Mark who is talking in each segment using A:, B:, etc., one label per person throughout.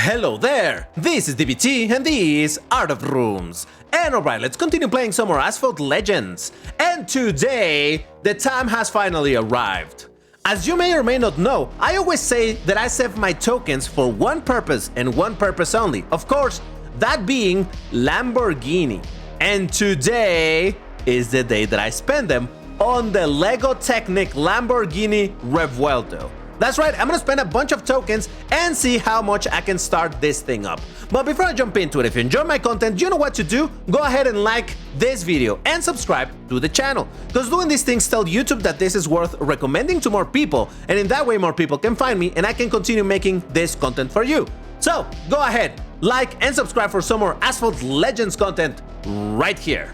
A: Hello there, this is DBT and this is Art of Rooms. And alright, let's continue playing some more Asphalt Legends. And today, the time has finally arrived. As you may or may not know, I always say that I save my tokens for one purpose and one purpose only. Of course, that being Lamborghini. And today is the day that I spend them on the Lego Technic Lamborghini Revuelto. That's right, I'm gonna spend a bunch of tokens and see how much I can start this thing up. But before I jump into it, if you enjoy my content, you know what to do. Go ahead and like this video and subscribe to the channel. Because doing these things tell YouTube that this is worth recommending to more people, and in that way more people can find me and I can continue making this content for you. So go ahead, like and subscribe for some more Asphalt Legends content right here.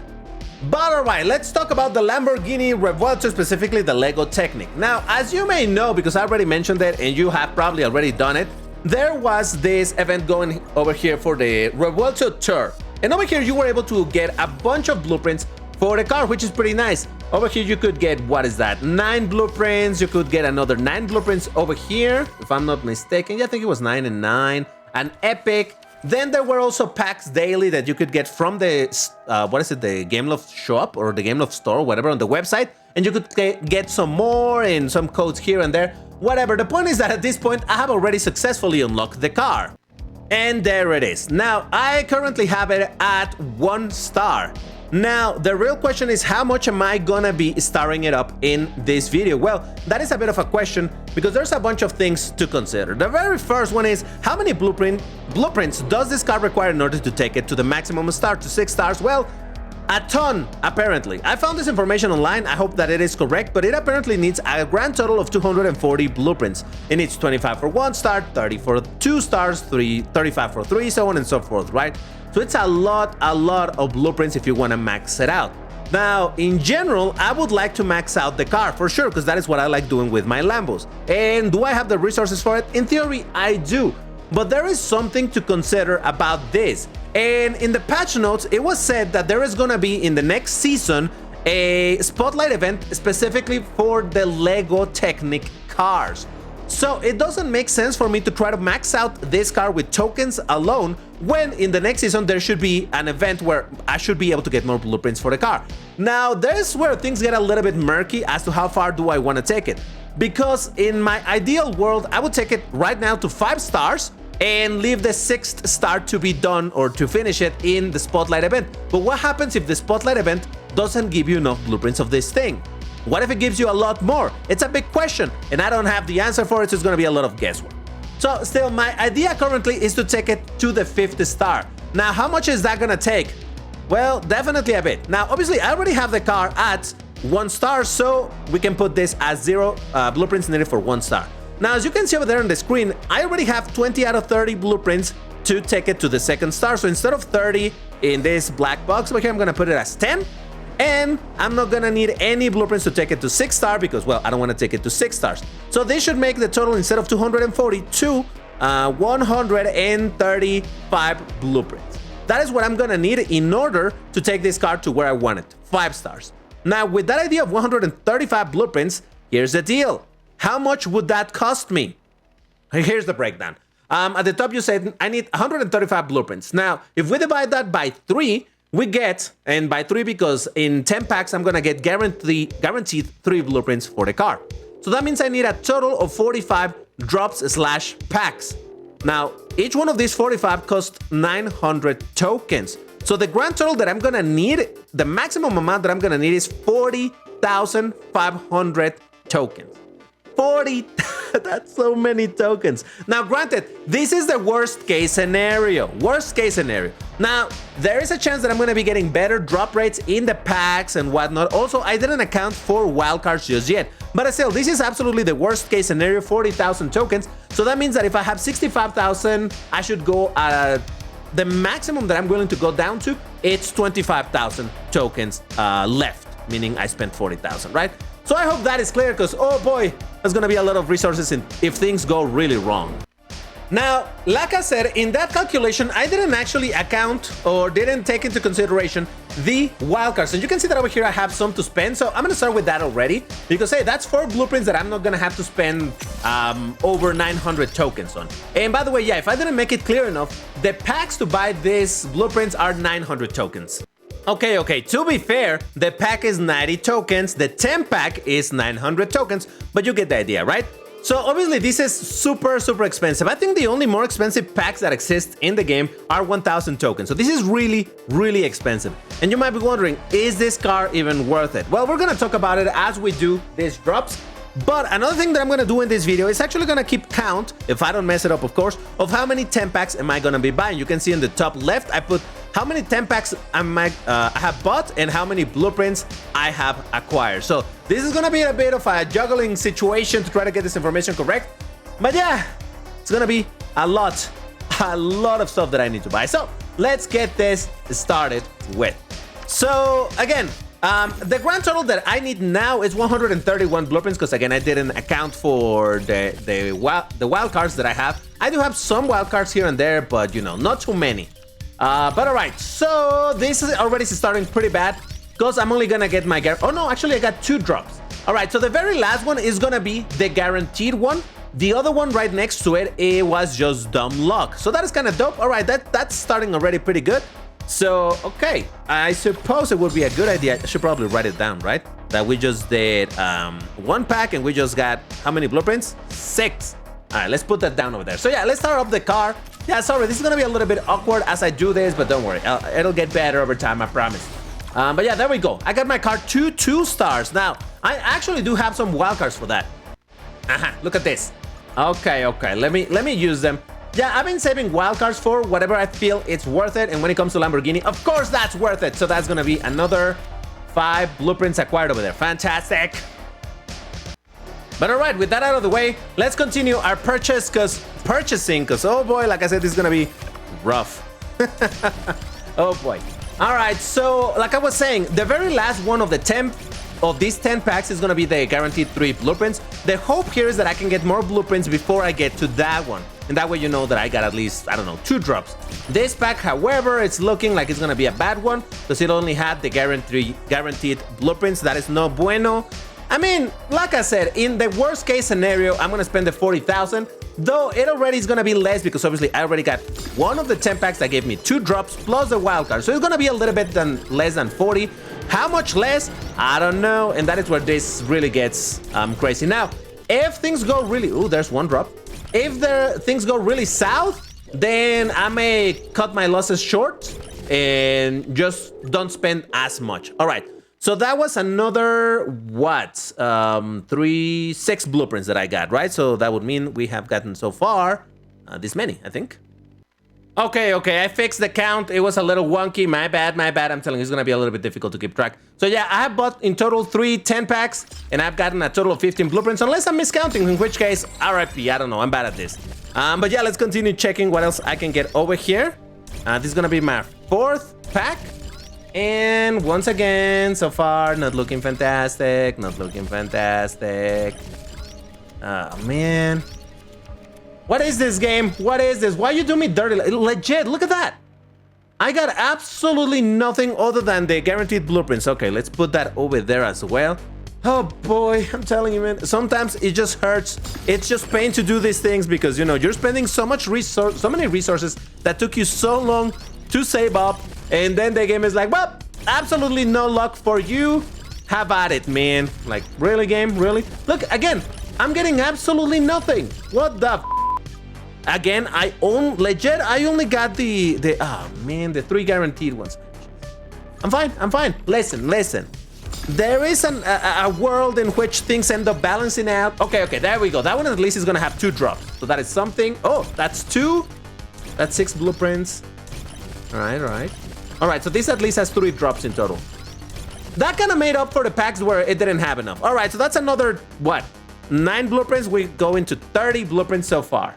A: But alright, let's talk about the Lamborghini Revuelto, specifically the Lego Technic. Now, as you may know, because I already mentioned it and you have probably already done it, there was this event going over here for the Revuelto Tour. And over here you were able to get a bunch of blueprints for the car, which is pretty nice. Over here you could get, what is that, 9 blueprints, you could get another 9 blueprints over here, if I'm not mistaken. Yeah, I think it was 9 and 9, an epic. Then there were also packs daily that you could get from the, the Gameloft shop or the Gameloft store, whatever, on the website. And you could get some more and some codes here and there, whatever. The point is that at this point, I have already successfully unlocked the car. And there it is. Now, I currently have it at 1 star. Now, the real question is, how much am I gonna be starring it up in this video? Well, that is a bit of a question because there's a bunch of things to consider. The very first one is, how many blueprints does this car require in order to take it to the maximum star, to 6 stars? Well, a ton, apparently. I found this information online, I hope that it is correct, but it apparently needs a grand total of 240 blueprints. It needs 25 for 1 star, 30 for 2 stars, 35 for 3, so on and so forth, right? So it's a lot of blueprints if you want to max it out. Now, in general, I would like to max out the car for sure, because that is what I like doing with my Lambos. And do I have the resources for it? In theory, I do. But there is something to consider about this. And in the patch notes, it was said that there is going to be in the next season a spotlight event specifically for the Lego Technic cars. So it doesn't make sense for me to try to max out this car with tokens alone when in the next season there should be an event where I should be able to get more blueprints for the car. Now, there's where things get a little bit murky as to how far do I want to take it. Because in my ideal world, I would take it right now to 5 stars and leave the 6th star to be done or to finish it in the spotlight event. But what happens if the spotlight event doesn't give you enough blueprints of this thing? What if it gives you a lot more? It's a big question, and I don't have the answer for it, so it's gonna be a lot of guesswork. So still, my idea currently is to take it to the 5th star. Now, how much is that gonna take? Well, definitely a bit. Now, obviously, I already have the car at 1 star, so we can put this as 0 blueprints needed for 1 star. Now, as you can see over there on the screen, I already have 20 out of 30 blueprints to take it to the 2nd star. So instead of 30 in this black box over here, I'm gonna put it as 10. And I'm not gonna need any blueprints to take it to 6 star because, well, I don't want to take it to 6 stars. So this should make the total, instead of 240 to 135 blueprints. That is what I'm gonna need in order to take this car to where I want it, 5 stars. Now, with that idea of 135 blueprints, here's the deal. How much would that cost me? Here's the breakdown. At the top you said I need 135 blueprints. Now, if we divide that by 3, we get, and by 3 because in 10 packs I'm gonna get guaranteed 3 blueprints for the car. So that means I need a total of 45 drops/packs. Now, each one of these 45 costs 900 tokens. So the grand total that I'm gonna need, the maximum amount that I'm gonna need is 40,500 tokens. 40, that's so many tokens. Now, granted, this is the worst case scenario. Now, there is a chance that I'm going to be getting better drop rates in the packs and whatnot. Also, I didn't account for wildcards just yet. But still, this is absolutely the worst case scenario, 40,000 tokens. So that means that if I have 65,000, I should go the maximum that I'm willing to go down to, it's 25,000 tokens left, meaning I spent 40,000, right? So I hope that is clear because, oh boy, there's gonna be a lot of resources if things go really wrong. Now, like I said, in that calculation, I didn't actually account or didn't take into consideration the wildcards. And you can see that over here I have some to spend, so I'm gonna start with that already, because hey, that's 4 blueprints that I'm not gonna have to spend over 900 tokens on. And by the way, yeah, if I didn't make it clear enough, the packs to buy these blueprints are 900 tokens. Okay, to be fair, the pack is 90 tokens, the 10 pack is 900 tokens, but you get the idea, right? So obviously this is super expensive. I think the only more expensive packs that exist in the game are 1000 tokens. So this is really expensive. And you might be wondering, is this car even worth it? Well, we're gonna talk about it as we do these drops. But another thing that I'm gonna do in this video is actually gonna keep count, if I don't mess it up of course, of how many 10 packs am I gonna be buying. You can see in the top left, I put how many 10 packs I have bought and how many blueprints I have acquired. So this is gonna be a bit of a juggling situation to try to get this information correct. But yeah, it's gonna be a lot of stuff that I need to buy. So let's get this started with. So again, the grand total that I need now is 131 blueprints, because again, I didn't account for the wild cards that I have. I do have some wild cards here and there, but you know, not too many. But alright, so this is already starting pretty bad, because I'm only gonna get my oh no, actually I got 2 drops. Alright, so the very last one is gonna be the guaranteed one. The other one right next to it, it was just dumb luck. So that is kind of dope. Alright, that's starting already pretty good. So, okay, I suppose it would be a good idea. I should probably write it down, right? That we just did 1 pack and we just got how many blueprints? 6. All right, let's put that down over there. So yeah, let's start up the car. Yeah, sorry, this is gonna be a little bit awkward as I do this, but don't worry, it'll get better over time, I promise. But yeah, there we go. I got my car 2 stars. Now, I actually do have some wild cards for that. Look at this. Okay, let me use them. Yeah, I've been saving wildcards for whatever I feel it's worth it. And when it comes to Lamborghini, of course that's worth it. So that's gonna be another 5 blueprints acquired over there. Fantastic. But all right, with that out of the way, let's continue our purchasing, because oh boy, like I said, this is gonna be rough. Oh boy. All right, so like I was saying, the very last one of the 10 of these 10 packs is gonna be the guaranteed 3 blueprints. The hope here is that I can get more blueprints before I get to that one. And that way you know that I got at least, I don't know, 2 drops. This pack, however, it's looking like it's gonna be a bad one, because it only had the guaranteed blueprints. That is no bueno. I mean, like I said, in the worst case scenario, I'm gonna spend the 40,000, though it already is gonna be less because obviously I already got one of the 10 packs that gave me 2 drops plus the wild card. So it's gonna be a little bit less than 40. How much less? I don't know. And that is where this really gets crazy. Now, if things go really, ooh, there's 1 drop. If things go really south, then I may cut my losses short and just don't spend as much. All right. So that was another, what, 6 blueprints that I got, right? So that would mean we have gotten so far this many, I think. Okay, I fixed the count. It was a little wonky. My bad. I'm telling you, it's gonna be a little bit difficult to keep track. So yeah, I have bought in total 3 10 packs, and I've gotten a total of 15 blueprints, unless I'm miscounting, in which case, RIP, I don't know, I'm bad at this. But yeah, let's continue checking what else I can get over here. This is gonna be my 4th pack. And once again, so far, not looking fantastic. Oh, man. What is this game? What is this? Why you do me dirty? Legit, look at that. I got absolutely nothing other than the guaranteed blueprints. Okay, let's put that over there as well. Oh boy, I'm telling you, man, sometimes it just hurts. It's just pain to do these things because, you know, you're spending so many resources that took you so long to save up. And then the game is like, well, absolutely no luck for you. Have at it, man. Like, really, game? Really? Look, again, I'm getting absolutely nothing. What the f? Again, I only got the oh man, the 3 guaranteed ones. I'm fine. Listen. There is a world in which things end up balancing out. Okay, there we go. That one at least is gonna have 2 drops. So that is something. Oh, that's 2. That's 6 blueprints. All right, so this at least has 3 drops in total. That kind of made up for the packs where it didn't have enough. All right, so that's another, what, 9 blueprints? We go into 30 blueprints so far.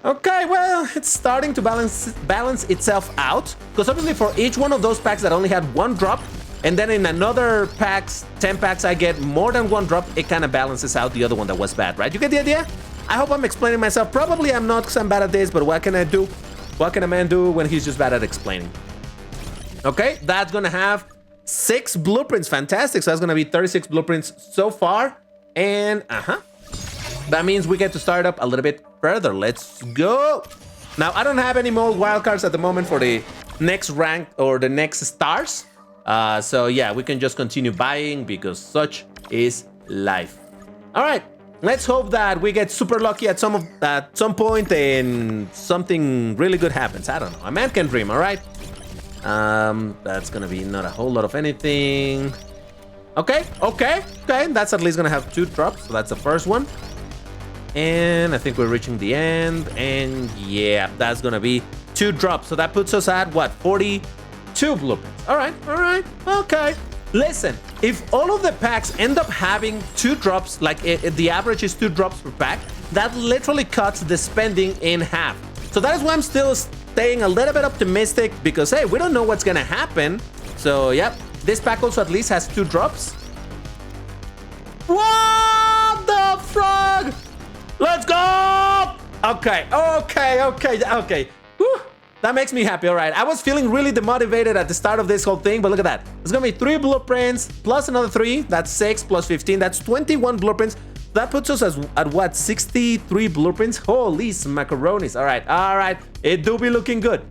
A: Okay, well, it's starting to balance itself out, because obviously for each one of those packs that only had 1 drop, and then in another 10 packs, I get more than 1 drop, it kind of balances out the other one that was bad, right? You get the idea? I hope I'm explaining myself. Probably I'm not because I'm bad at this, but what can I do? What can a man do when he's just bad at explaining? Okay, that's gonna have 6 blueprints. Fantastic. So that's gonna be 36 blueprints so far. And that means we get to start up a little bit further. Let's go. Now, I don't have any more wildcards at the moment for the next rank or the next stars. So yeah, we can just continue buying because such is life. All right, let's hope that we get super lucky at some point and something really good happens. I don't know. A man can dream, all right? That's gonna be not a whole lot of anything. Okay. That's at least gonna have 2 drops. So that's the first one. And I think we're reaching the end. And yeah, that's gonna be 2 drops. So that puts us at what? 42 blueprints. All right. Okay. Listen, if all of the packs end up having 2 drops, like the average is 2 drops per pack, that literally cuts the spending in half. So that is why I'm still staying a little bit optimistic because, hey, we don't know what's gonna happen. So, yep, this pack also at least has 2 drops. What the frog? Let's go! Okay. Whew. That makes me happy. All right, I was feeling really demotivated at the start of this whole thing, but look at that. It's gonna be 3 blueprints plus another 3. That's 6 plus 15. That's 21 blueprints. That puts us at what? 63 blueprints. Holy macaronis. All right. It do be looking good.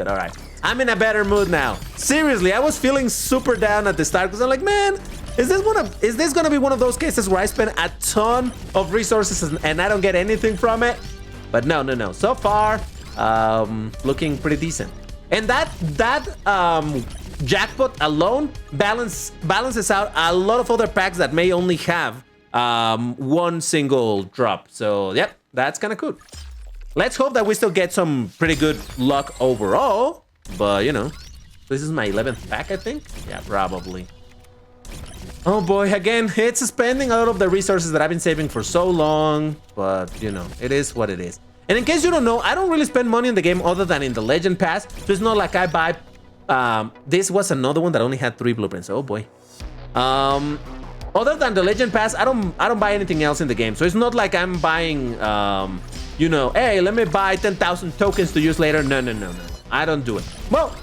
A: All right. I'm in a better mood now. Seriously, I was feeling super down at the start because I'm like, man, is this gonna be one of those cases where I spend a ton of resources and I don't get anything from it? But no. So far, looking pretty decent. And that jackpot alone balances out a lot of other packs that may only have 1 single drop. So yep, that's kind of cool. Let's hope that we still get some pretty good luck overall. But you know, this is my 11th pack, I think. Yeah, probably. Oh boy, again, it's spending a lot of the resources that I've been saving for so long. But you know, it is what it is. And in case you don't know, I don't really spend money in the game other than in the Legend Pass. So it's not like I buy... this was another one that only had 3 blueprints. Oh boy. Other than the Legend Pass, I don't buy anything else in the game. So it's not like I'm buying, you know, hey, let me buy 10,000 tokens to use later. No. I don't do it. Well,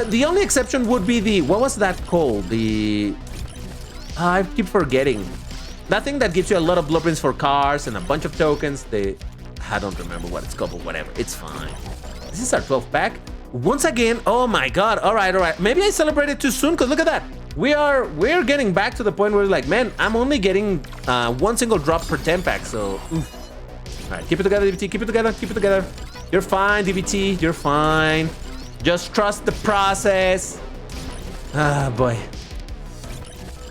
A: the only exception would be the... What was that called? The... I keep forgetting. That thing that gives you a lot of blueprints for cars and a bunch of tokens. I don't remember what it's called, but whatever. It's fine. This is our 12th pack. Once again, oh my god. All right. Maybe I celebrated too soon, because look at that. We're getting back to the point where we're like, man, I'm only getting 1 single drop per 10 pack, so... Oof. All right, keep it together, DVT. Keep it together. You're fine, DVT. You're fine. Just trust the process. Ah, boy.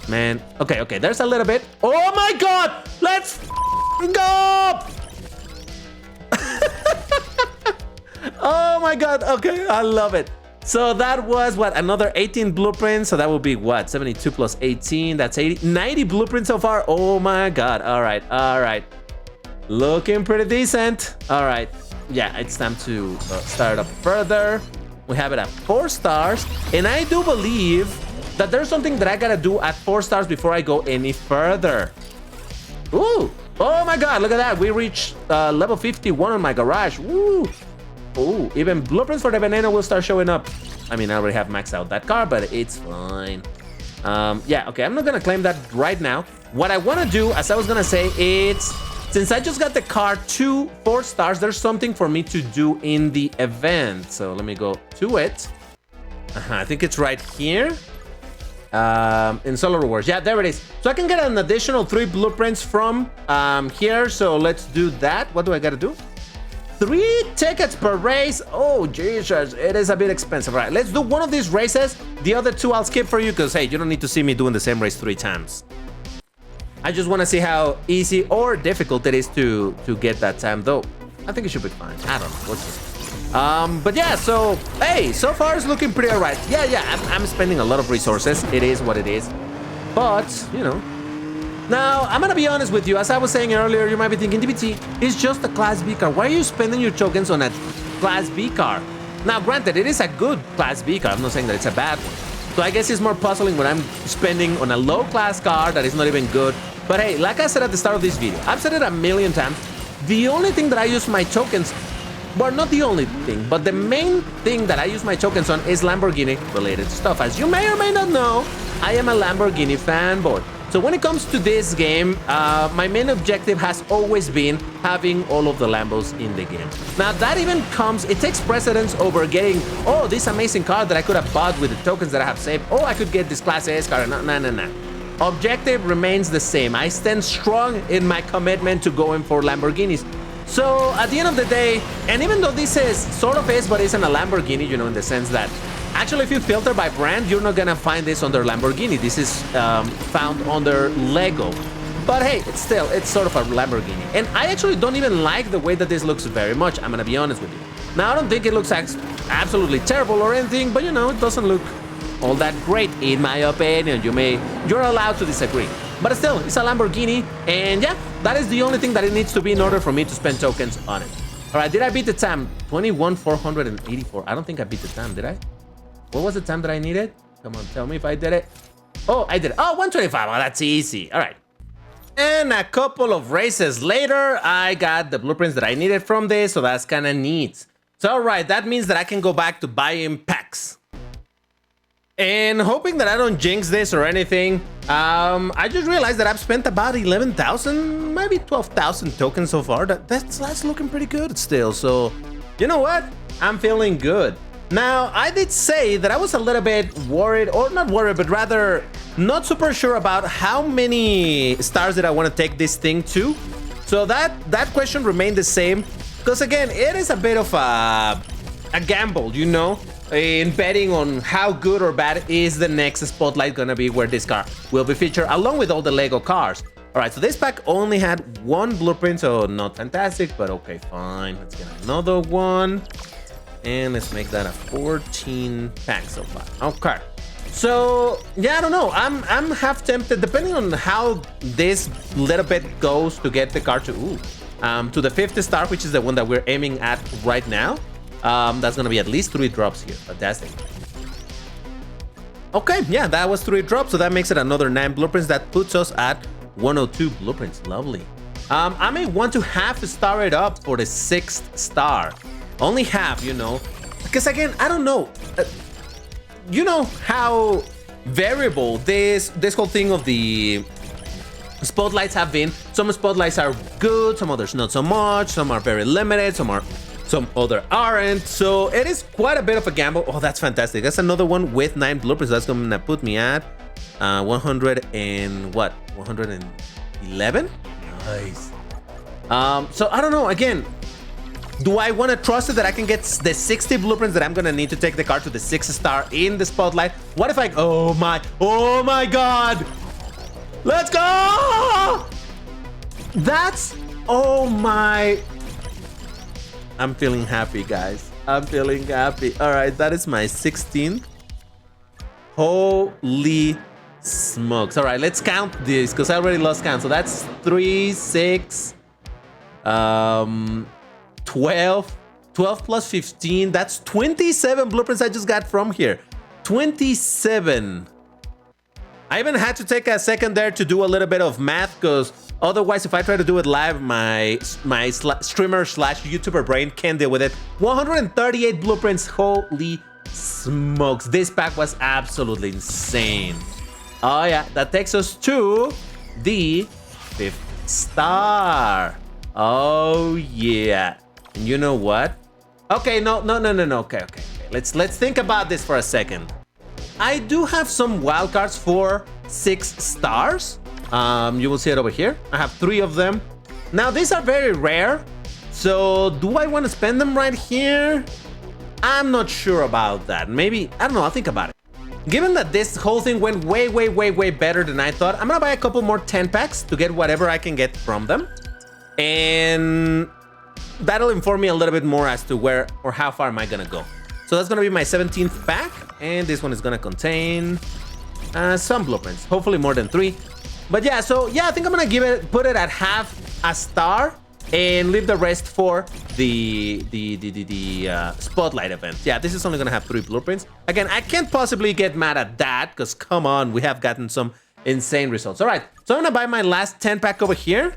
A: Man. Okay. There's a little bit. Oh my god! Let's go! Oh my god. Okay, I love it. So that was what, another 18 blueprints. So that will be what, 72 plus 18. That's 90 blueprints so far. Oh my god. All right. Looking pretty decent. All right. Yeah, it's time to start up further. We have it at 4 stars. And I do believe that there's something that I gotta do at 4 stars before I go any further. Ooh. Oh my god, look at that. We reached level 51 on my garage. Woo. Ooh, even blueprints for the Veneno will start showing up. I mean, I already have maxed out that car, but it's fine. Yeah, okay, I'm not gonna claim that right now. What I wanna do, as I was gonna say, it's... Since I just got the car to 4 stars, there's something for me to do in the event. So let me go to it. I think it's right here. In Solar Rewards. Yeah, there it is. So I can get an additional 3 blueprints from here. So let's do that. What do I gotta do? 3 tickets per race. Oh, Jesus, it is a bit expensive. All right, let's do one of these races. The other 2 I'll skip for you because, hey, you don't need to see me doing the same race 3 times. I just want to see how easy or difficult it is to get that time, though. I think it should be fine. I don't know. Let's just... but yeah, so, hey, so far it's looking pretty all right. Yeah, I'm spending a lot of resources. It is what it is. But, you know. Now, I'm gonna be honest with you. As I was saying earlier, you might be thinking, DBT, it's just a Class B car. Why are you spending your tokens on a Class B car? Now, granted, it is a good Class B car. I'm not saying that it's a bad one. So I guess it's more puzzling when I'm spending on a low-class car that is not even good But hey, like I said at the start of this video, I've said it a million times, the only thing that I use my tokens, well, not the only thing, but the main thing that I use my tokens on is Lamborghini related stuff. As you may or may not know, I am a Lamborghini fanboy. So when it comes to this game, my main objective has always been having all of the Lambos in the game. Now that even comes, it takes precedence over getting, oh, this amazing car that I could have bought with the tokens that I have saved. Oh, I could get this Class S car. No. Objective remains the same. I stand strong in my commitment to going for Lamborghinis. So at the end of the day, and even though this is sort of is, but isn't a Lamborghini, you know, in the sense that actually, if you filter by brand, you're not gonna find this under Lamborghini. This is found under Lego. But hey, it's sort of a Lamborghini. And I actually don't even like the way that this looks very much. I'm gonna be honest with you. Now, I don't think it looks absolutely terrible or anything, but you know, it doesn't look all that great in my opinion. You're allowed to disagree. But still, it's a Lamborghini. And yeah, that is the only thing that it needs to be in order for me to spend tokens on it. All right, did I beat the time? 21,484. I don't think I beat the time, did I? What was the time that I needed? Come on, tell me if I did it. Oh, I did it. Oh, 125. Oh, that's easy. All right. And a couple of races later, I got the blueprints that I needed from this, so that's kind of neat. So, all right, that means that I can go back to buying packs. And hoping that I don't jinx this or anything, I just realized that I've spent about 11,000, maybe 12,000 tokens so far. That's looking pretty good still. So, you know what? I'm feeling good. Now, I did say that I was a little bit worried, or not worried, but rather not super sure about how many stars did I want to take this thing to. So that question remained the same, because again, it is a bit of a gamble, you know, in betting on how good or bad is the next spotlight gonna be where this car will be featured along with all the Lego cars. All right, so this pack only had one blueprint, so not fantastic, but okay, fine. Let's get another one. And let's make that a 14 pack so far. Okay. So, yeah, I don't know. I'm half tempted, depending on how this little bit goes to get the car to the 50 star, which is the one that we're aiming at right now. That's gonna be at least 3 drops here. Fantastic. Okay, yeah, that was 3 drops, so that makes it another 9 blueprints. That puts us at 102 blueprints. Lovely. I may want to half star it up for the 6th star. Only half, you know, because again, I don't know. You know how variable this whole thing of the spotlights have been. Some spotlights are good, some others not so much. Some are very limited, some other aren't. So it is quite a bit of a gamble. Oh, that's fantastic. That's another one with 9 blueprints. That's gonna put me at 100 and what? 111? Nice. So I don't know. Again, do I want to trust it that I can get the 60 blueprints that I'm gonna need to take the car to the 6th star in the spotlight? What if I, oh my god, let's go! That's, oh my, I'm feeling happy, guys. I'm feeling happy. All right, that is my 16th. Holy smokes. All right, let's count this because I already lost count. So that's 3, 6, 12 plus 15, that's 27 blueprints I just got from here. 27. I even had to take a second there to do a little bit of math, because otherwise if I try to do it live, my streamer slash YouTuber brain can't deal with it. 138 blueprints. Holy smokes, this pack was absolutely insane. Oh yeah, that takes us to the 5th star. Oh yeah. And you know what? Okay, no. Okay. Let's think about this for a second. I do have some wildcards for 6 stars. You will see it over here. I have 3 of them. Now, these are very rare. So, do I want to spend them right here? I'm not sure about that. Maybe, I don't know, I'll think about it. Given that this whole thing went way better than I thought, I'm gonna buy a couple more 10 packs to get whatever I can get from them. And that'll inform me a little bit more as to where or how far am I gonna go. So that's gonna be my 17th pack, and this one is gonna contain some blueprints, hopefully more than 3. But yeah, so yeah, I think I'm gonna put it at half a star and leave the rest for the spotlight event. Yeah, this is only gonna have 3 blueprints. Again, I can't possibly get mad at that, because come on, we have gotten some insane results. All right, so I'm gonna buy my last 10 pack over here.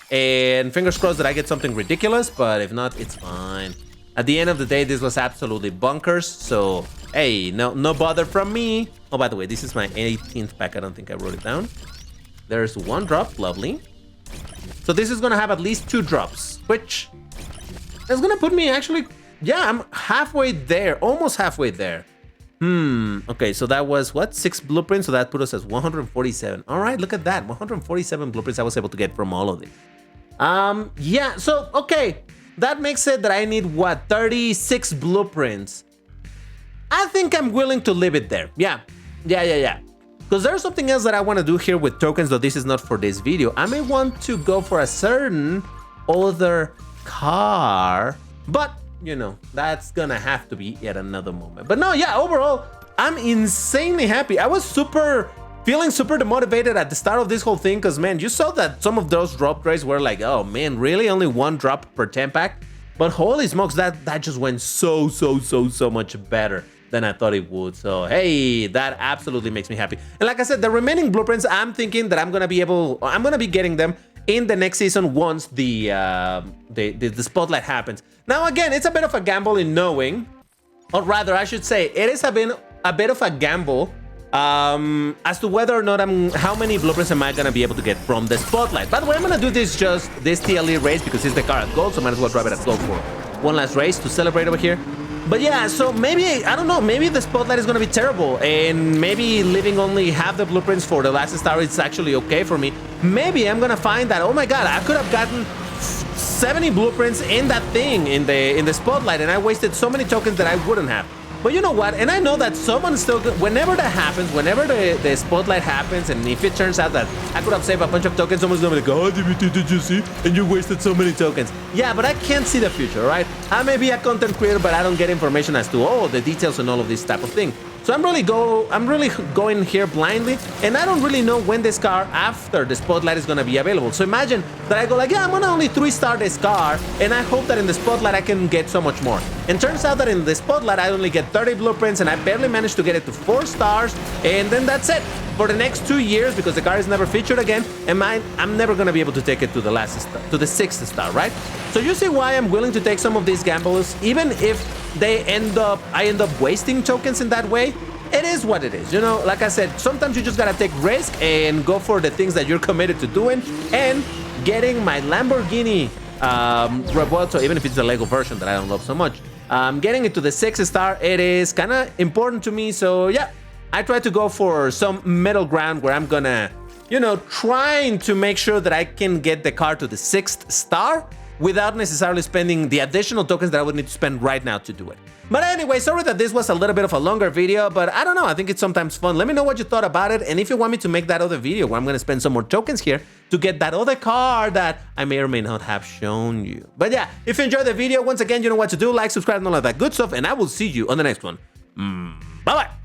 A: And fingers crossed that I get something ridiculous, but if not, it's fine. At the end of the day, this was absolutely bonkers. So, hey, no bother from me. Oh, by the way, this is my 18th pack. I don't think I wrote it down. There's one drop, lovely. So this is gonna have at least 2 drops, which is gonna put me actually, yeah, I'm halfway there, almost halfway there. Okay, so that was what, 6 blueprints, so that put us as 147. All right, look at that, 147 blueprints I was able to get from all of these. Yeah, so okay, that makes it that I need what, 36 blueprints. I think I'm willing to leave it there. Yeah. Because there's something else that I want to do here with tokens, though this is not for this video. I may want to go for a certain other car, but you know, that's gonna have to be at another moment. But no, yeah, overall, I'm insanely happy. I was feeling super demotivated at the start of this whole thing, because man, you saw that some of those drop rates were like, oh man, really? Only 1 drop per 10 pack? But holy smokes, that just went so much better than I thought it would. So hey, that absolutely makes me happy. And like I said, the remaining blueprints, I'm thinking that I'm gonna be getting them in the next season once the spotlight happens. Now again, it's a bit of a gamble in knowing, or rather I should say, it is a bit of a gamble as to whether or not how many blueprints am I gonna be able to get from the spotlight. By the way, I'm gonna do this TLE race because it's the car at gold, so might as well drive it at gold for one last race to celebrate over here. But yeah, so maybe, I don't know, maybe the spotlight is gonna be terrible, and maybe leaving only half the blueprints for the last star is actually okay for me. Maybe I'm gonna find that, oh my god, I could have gotten 70 blueprints in that thing, in the spotlight, and I wasted so many tokens that I wouldn't have. But you know what, and I know that someone's still, whenever that happens, whenever the spotlight happens, and if it turns out that I could have saved a bunch of tokens, someone's gonna be like, oh, did you see? And you wasted so many tokens. Yeah, but I can't see the future, right? I may be a content creator, but I don't get information as to, oh, the details and all of this type of thing. So I'm really going here blindly, and I don't really know when this car after the spotlight is gonna be available. So imagine that I go like, yeah, I'm gonna only 3-star this car, and I hope that in the spotlight I can get so much more. And turns out that in the spotlight I only get 30 blueprints, and I barely managed to get it to 4 stars, and then that's it. For the next 2 years, because the car is never featured again, and I'm never gonna be able to take it to the to the 6th star, right? So you see why I'm willing to take some of these gambles, even if I end up wasting tokens in that way. It is what it is, you know. Like I said, sometimes you just gotta take risk and go for the things that you're committed to doing. And getting my Lamborghini Revuelto, even if it's the Lego version that I don't love so much, getting it to the 6th star, it is kind of important to me. So yeah, I try to go for some middle ground where I'm gonna, you know, trying to make sure that I can get the car to the 6th star without necessarily spending the additional tokens that I would need to spend right now to do it. But anyway, sorry that this was a little bit of a longer video, but I don't know, I think it's sometimes fun. Let me know what you thought about it, and if you want me to make that other video where I'm gonna spend some more tokens here to get that other car that I may or may not have shown you. But yeah, if you enjoyed the video, once again, you know what to do, like, subscribe, and all of that good stuff, and I will see you on the next one. Bye-bye!